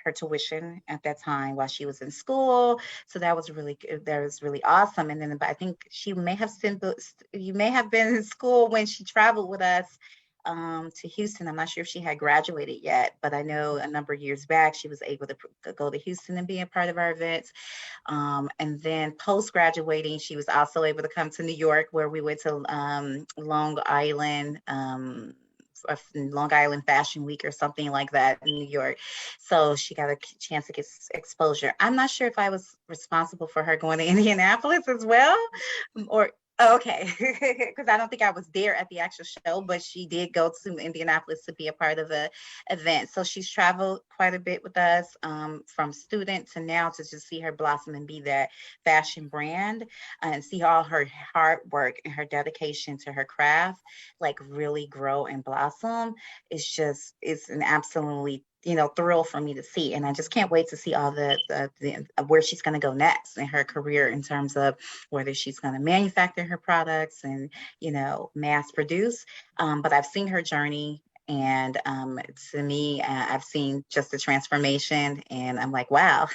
her tuition at that time while she was in school. So that was really good. That was really awesome. And then I think you may have been in school when she traveled with us to Houston. I'm not sure if she had graduated yet, but I know a number of years back she was able to go to Houston and be a part of our events. And then post graduating, she was also able to come to New York, where we went to Long Island. Long Island Fashion Week or something like that in New York. So she got a chance to get exposure. I'm not sure if I was responsible for her going to Indianapolis as well, or okay, because I don't think I was there at the actual show, but she did go to Indianapolis to be a part of the event. So she's traveled quite a bit with us, from student to now, to just see her blossom and be that fashion brand, and see all her hard work and her dedication to her craft, like, really grow and blossom. It's an absolutely thrill for me to see, and I just can't wait to see all the where she's going to go next in her career, in terms of whether she's going to manufacture her products and mass produce. But I've seen her journey, and to me, I've seen just the transformation, and I'm like, wow,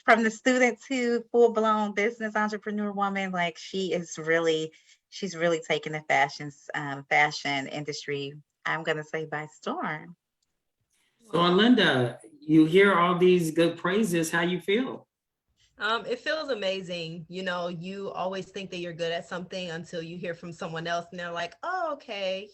from the student to full-blown business entrepreneur woman. Like, she's really taken the fashion industry, I'm going to say, by storm.
So, Alinda, you hear all these good praises. How you feel?
It feels amazing. You always think that you're good at something until you hear from someone else and they're like, oh, okay,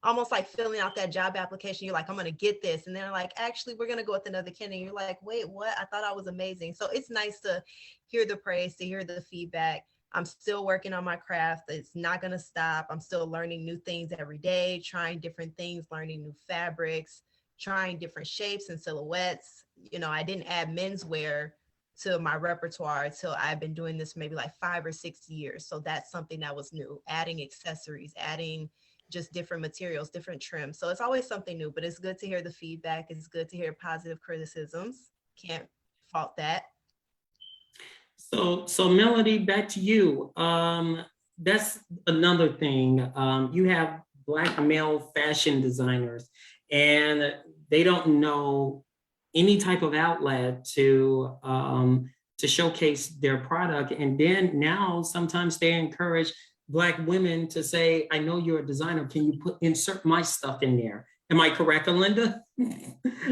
almost like filling out that job application. You're like, I'm going to get this. And they're like, actually, we're going to go with another candidate. You're like, wait, what? I thought I was amazing. So it's nice to hear the praise, to hear the feedback. I'm still working on my craft. It's not going to stop. I'm still learning new things every day, trying different things, learning new fabrics, trying different shapes and silhouettes. I didn't add menswear to my repertoire until I've been doing this maybe like 5 or 6 years. So that's something that was new, adding accessories, adding just different materials, different trims. So it's always something new, but it's good to hear the feedback. It's good to hear positive criticisms. Can't fault that.
So Melody, back to you. That's another thing. You have Black male fashion designers, and they don't know any type of outlet to showcase their product. And then now sometimes they encourage Black women to say, I know you're a designer, can you insert my stuff in there? Am I correct, Alinda?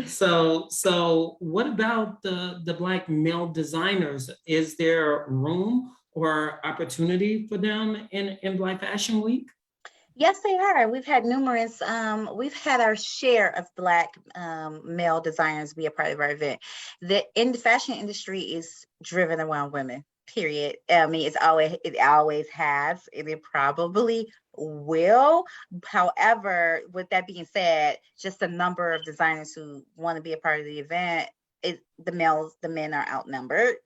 So what about the Black male designers? Is there room or opportunity for them in Black Fashion Week?
Yes, they are. We've had our share of Black male designers be a part of our event. The fashion industry is driven around women, period. I mean, it always has, and it probably will. However, with that being said, just the number of designers who want to be a part of the event, the men are outnumbered.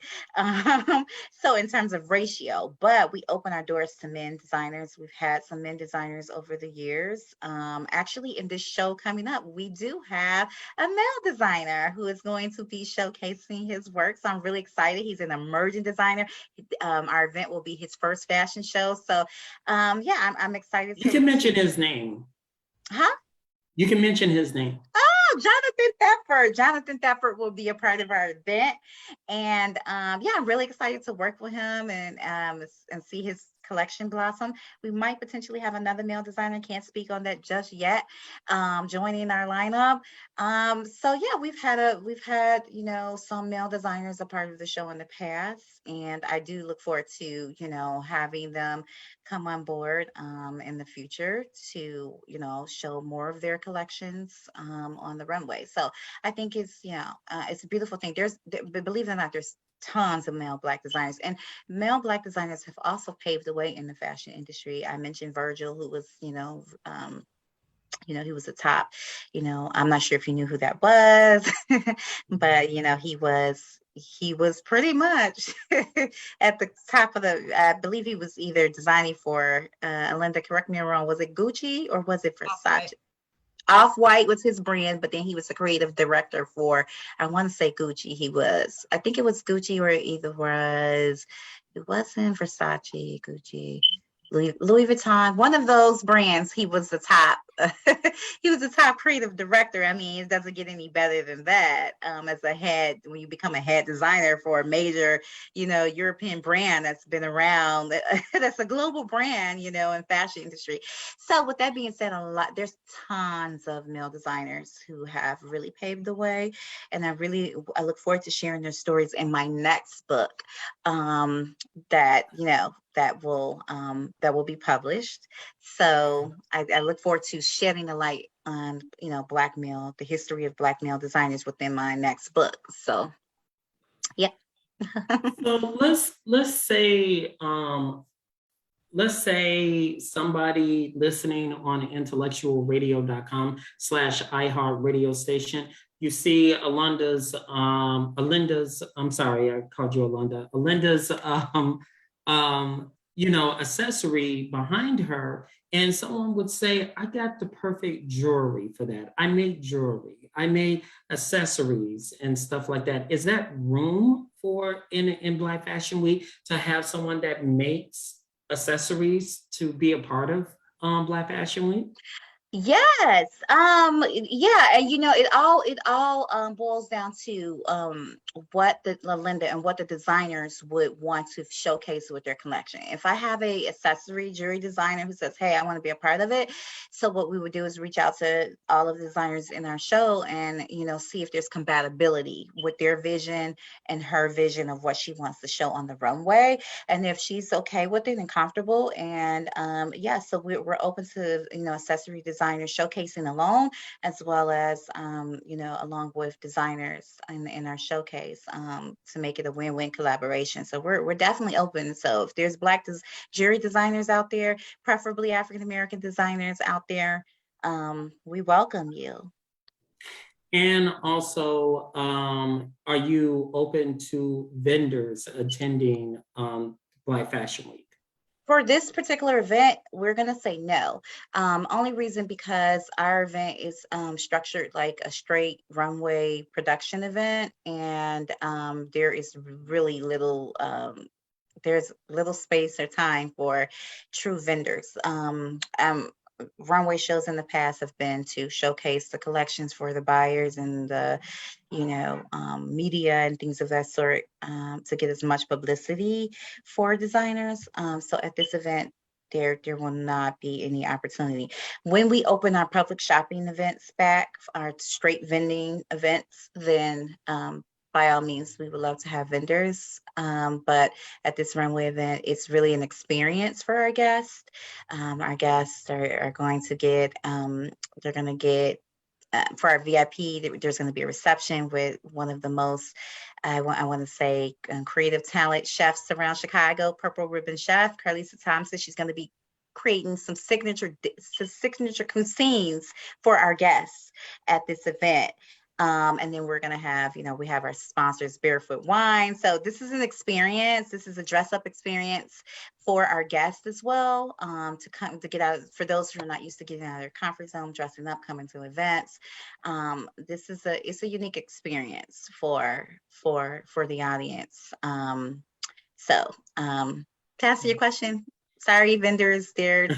So in terms of ratio, but we open our doors to men designers. We've had some men designers over the years. Actually, in this show coming up, we do have a male designer who is going to be showcasing his work. So I'm really excited. He's an emerging designer. Our event will be his first fashion show. So yeah, I'm excited.
You can mention his name.
Huh?
You can mention his name.
Jonathan Thetford. Jonathan Thetford will be a part of our event, and yeah, I'm really excited to work with him and see his collection blossom. We might potentially have another male designer, can't speak on that just yet, joining our lineup. So yeah, we've had, you know, some male designers a part of the show in the past, and I do look forward to, you know, having them come on board in the future to, you know, show more of their collections on the runway. So I think it's, you know, it's a beautiful thing. Believe it or not, there's tons of male Black designers, and male Black designers have also paved the way in the fashion industry. I mentioned Virgil, who was, he was a top, you know, I'm not sure if you knew who that was, but, you know, he was pretty much at the top of I believe he was either designing for, Alinda, correct me if I'm wrong, was it Gucci or was it Versace? Off-White was his brand, but then he was the creative director for, I want to say Gucci. I think it was Gucci, or it wasn't Versace, Gucci, Louis Vuitton, one of those brands. He was the top. He was the top creative director. I mean, it doesn't get any better than that. As a head, when you become a head designer for a major, you know, European brand that's been around, that's a global brand, you know, in fashion industry. So with that being said, there's tons of male designers who have really paved the way, and I look forward to sharing their stories in my next book. That, you know, that will be published. So I look forward to shedding a light on, you know, the history of Black male designers within my next book. So yeah.
So let's say somebody listening on intellectualradio.com/iHeart radio station, you see Alinda's, I'm sorry, I called you Alinda, Alinda's, you know, accessory behind her, and someone would say, I got the perfect jewelry for that. I make jewelry, I made accessories and stuff like that. Is that room for in Black Fashion Week to have someone that makes accessories to be a part of Black Fashion Week?
Yes. Yeah, and you know, it all boils down to what the Linda and what the designers would want to showcase with their collection. If I have a accessory jewelry designer who says, hey, I want to be a part of it, so what we would do is reach out to all of the designers in our show and, you know, see if there's compatibility with their vision and her vision of what she wants to show on the runway, and if she's okay with it and comfortable. And yeah, so we're open to, you know, accessory designers showcasing alone, as well as you know, along with designers in our showcase, to make it a win-win collaboration. So we're definitely open. So if there's Black jewelry designers out there, preferably African American designers out there, we welcome you.
And also, are you open to vendors attending Black Fashion Week?
For this particular event, we're going to say no. Only reason because our event is structured like a straight runway production event, and there is really little, there's little space or time for true vendors. Runway shows in the past have been to showcase the collections for the buyers and the, you know, media and things of that sort, to get as much publicity for designers. So at this event, there will not be any opportunity. When we open our public shopping events back, our straight vending events, then by all means, we would love to have vendors. But at this runway event, it's really an experience for our guests. Our guests are going to get, they're going to get, for our VIP, there's going to be a reception with one of the most, I want to say, creative talent chefs around Chicago, Purple Ribbon Chef, Carlisa Thompson. She's going to be creating some signature cuisines for our guests at this event. And then we're going to have, you know, we have our sponsors, Barefoot Wine. So this is an experience. This is a dress up experience for our guests as well, to come to get out, for those who are not used to getting out of their comfort zone, dressing up, coming to events. It's a unique experience for the audience. So to answer your question, sorry, vendors, there's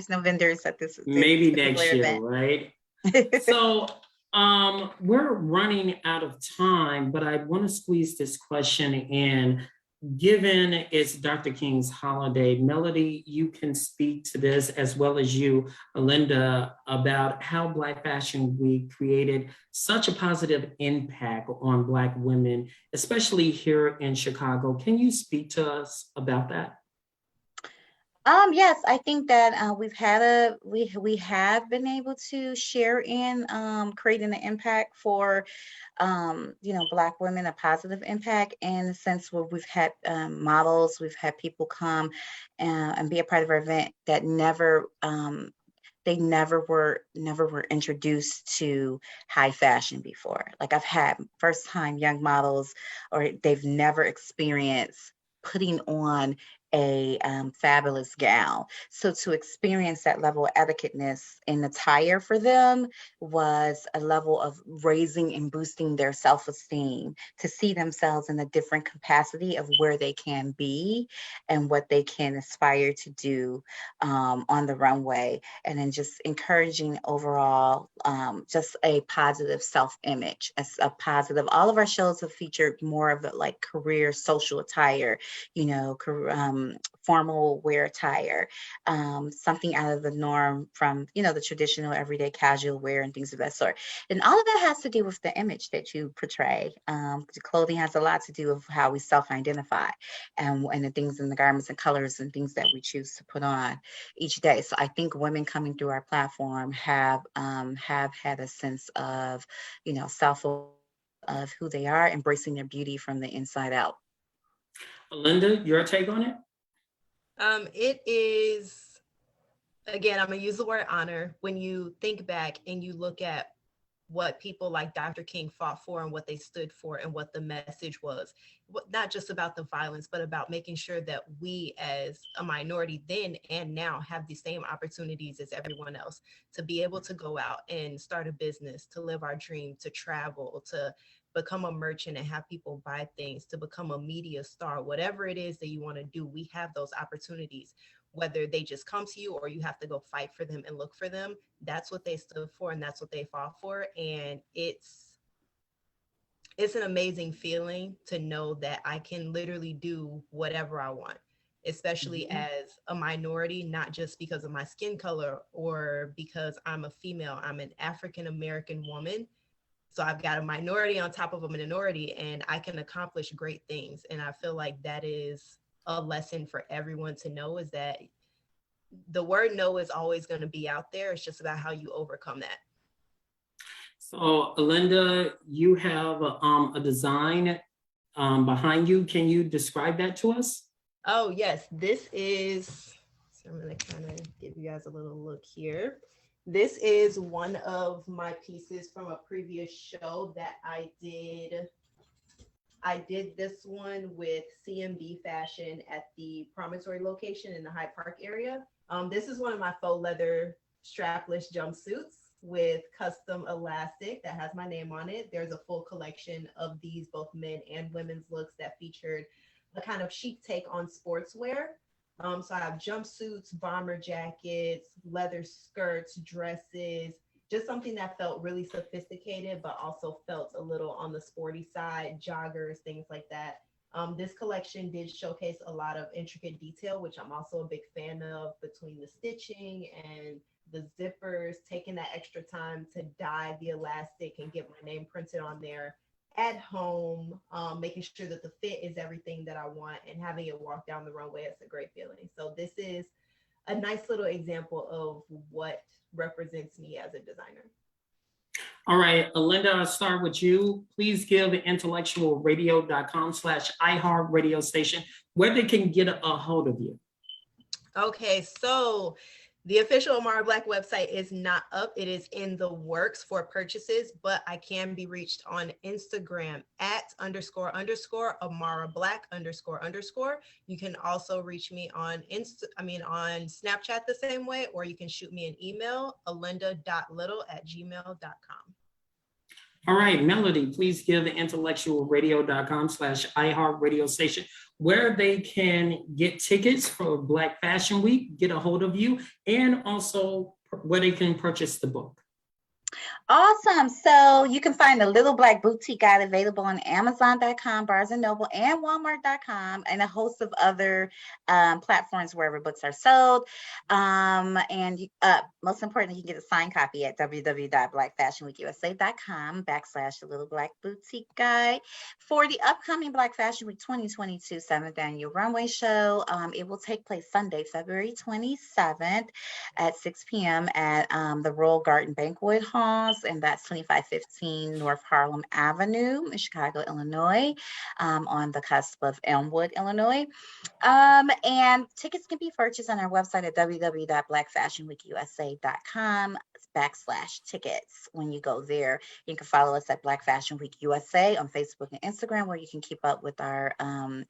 no vendors at this
Maybe next year,
event.
right? So we're running out of time, but I want to squeeze this question in. given it's Dr. King's holiday, Melody, you can speak to this as well as you, Alinda, about how Black Fashion Week created such a positive impact on Black women, especially here in Chicago. Can you speak to us about that?
Yes, I think that we have been able to share in creating an impact for Black women, a positive impact in the sense where we've had models, we've had people come and be a part of our event that they never were introduced to high fashion before. Like I've had first time young models, or they've never experienced putting on a fabulous gown. So to experience that level of etiquetteness in attire for them was a level of raising and boosting their self-esteem, to see themselves in a different capacity of where they can be and what they can aspire to do on the runway. And then just encouraging overall just a positive self-image, as a positive. All of our shows have featured more of the like career social attire, formal wear attire, something out of the norm from, the traditional everyday casual wear and things of that sort. And all of that has to do with the image that you portray. The clothing has a lot to do with how we self-identify and the things in the garments and colors and things that we choose to put on each day. So I think women coming through our platform have had a sense of, self of who they are, embracing their beauty from the inside out.
Alinda, your take on it?
It is, again, I'm gonna use the word honor. When you think back and you look at what people like Dr. King fought for and what they stood for and what the message was, not just about the violence, but about making sure that we as a minority then and now have the same opportunities as everyone else, to be able to go out and start a business, to live our dream, to travel, to become a merchant and have people buy things, to become a media star, whatever it is that you want to do, we have those opportunities. Whether they just come to you or you have to go fight for them and look for them, that's what they stood for and that's what they fought for. And it's an amazing feeling to know that I can literally do whatever I want, especially as a minority, not just because of my skin color or because I'm a female. I'm an African-American woman. So I've got a minority on top of a minority, and I can accomplish great things. And I feel like that is a lesson for everyone to know, is that the word no is always going to be out there. It's just about how you overcome that.
So Alinda, you have a design behind you. Can you describe that to us?
Oh, yes. This is, so I'm going to kind of give you guys a little look here. This is one of my pieces from a previous show that I did. I did this one with CMB Fashion at the Promontory location in the Hyde Park area. This is one of my faux leather strapless jumpsuits with custom elastic that has my name on it. There's a full collection of these, both men and women's looks, that featured a kind of chic take on sportswear. So I have jumpsuits, bomber jackets, leather skirts, dresses, just something that felt really sophisticated, but also felt a little on the sporty side, joggers, things like that. This collection did showcase a lot of intricate detail, which I'm also a big fan of, between the stitching and the zippers, taking that extra time to dye the elastic and get my name printed on there at home, making sure that the fit is everything that I want, and having it walk down the runway. It's a great feeling. So this is a nice little example of what represents me as a designer.
All right, Alinda, I'll start with you. Please give IntellectualRadio.com/iHeart radio station where they can get a hold of you.
Okay, so the official Amara Black website is not up. It is in the works for purchases, but I can be reached on Instagram at __Amara Black __. You can also reach me on on Snapchat the same way, or you can shoot me an email, alinda.little@gmail.com.
All right, Melody, please give IntellectualRadio.com/iHeart radio station where they can get tickets for Black Fashion Week, get a hold of you, and also where they can purchase the book.
Awesome. So you can find the Little Black Boutique Guide available on Amazon.com, Barnes and Noble, and Walmart.com, and a host of other platforms wherever books are sold. Most importantly, you can get a signed copy at www.blackfashionweekusa.com/The Little Black Boutique Guide. For the upcoming Black Fashion Week 2022 7th Annual Runway Show, it will take place Sunday, February 27th at 6 p.m. at the Royal Garden Banquet Halls, and that's 2515 North Harlem Avenue in Chicago, Illinois, on the cusp of Elmwood, Illinois. And tickets can be purchased on our website at www.blackfashionweekusa.com/tickets. When you go there, you can follow us at Black Fashion Week USA on Facebook and Instagram, where you can keep up with our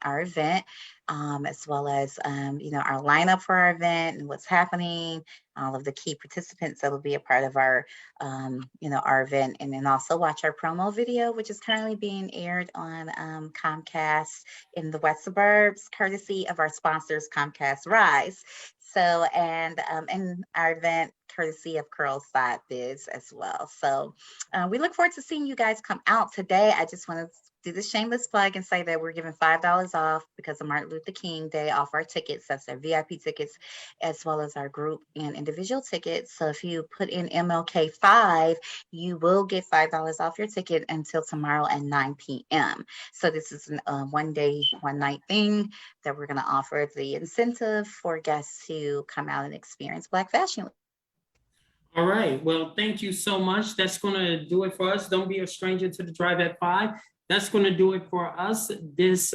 event, as well as our lineup for our event and what's happening, all of the key participants that will be a part of our our event, and then also watch our promo video, which is currently being aired on Comcast in the West Suburbs, courtesy of our sponsors, Comcast Rise. So, and our event courtesy of Curls.biz as well. So we look forward to seeing you guys come out today. I just want to do the shameless plug and say that we're giving $5 off because of Martin Luther King Day off our tickets. That's our VIP tickets, as well as our group and individual tickets. So if you put in MLK5, you will get $5 off your ticket until tomorrow at 9 p.m. So this is a one day, one night thing that we're going to offer the incentive for guests to come out and experience Black Fashion Week.
All right. Well, thank you so much. That's going to do it for us. Don't be a stranger to the Drive at 5. That's going to do it for us this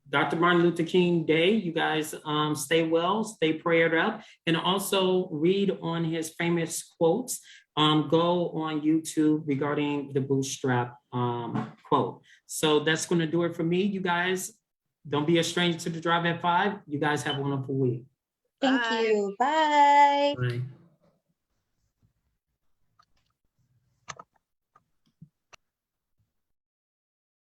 Dr. Martin Luther King Day. You guys stay well, stay prayed up, and also read on his famous quotes. Go on YouTube regarding the bootstrap quote. So that's going to do it for me. You guys, don't be a stranger to the Drive at 5. You guys have a wonderful week.
Thank you. Bye.
Bye.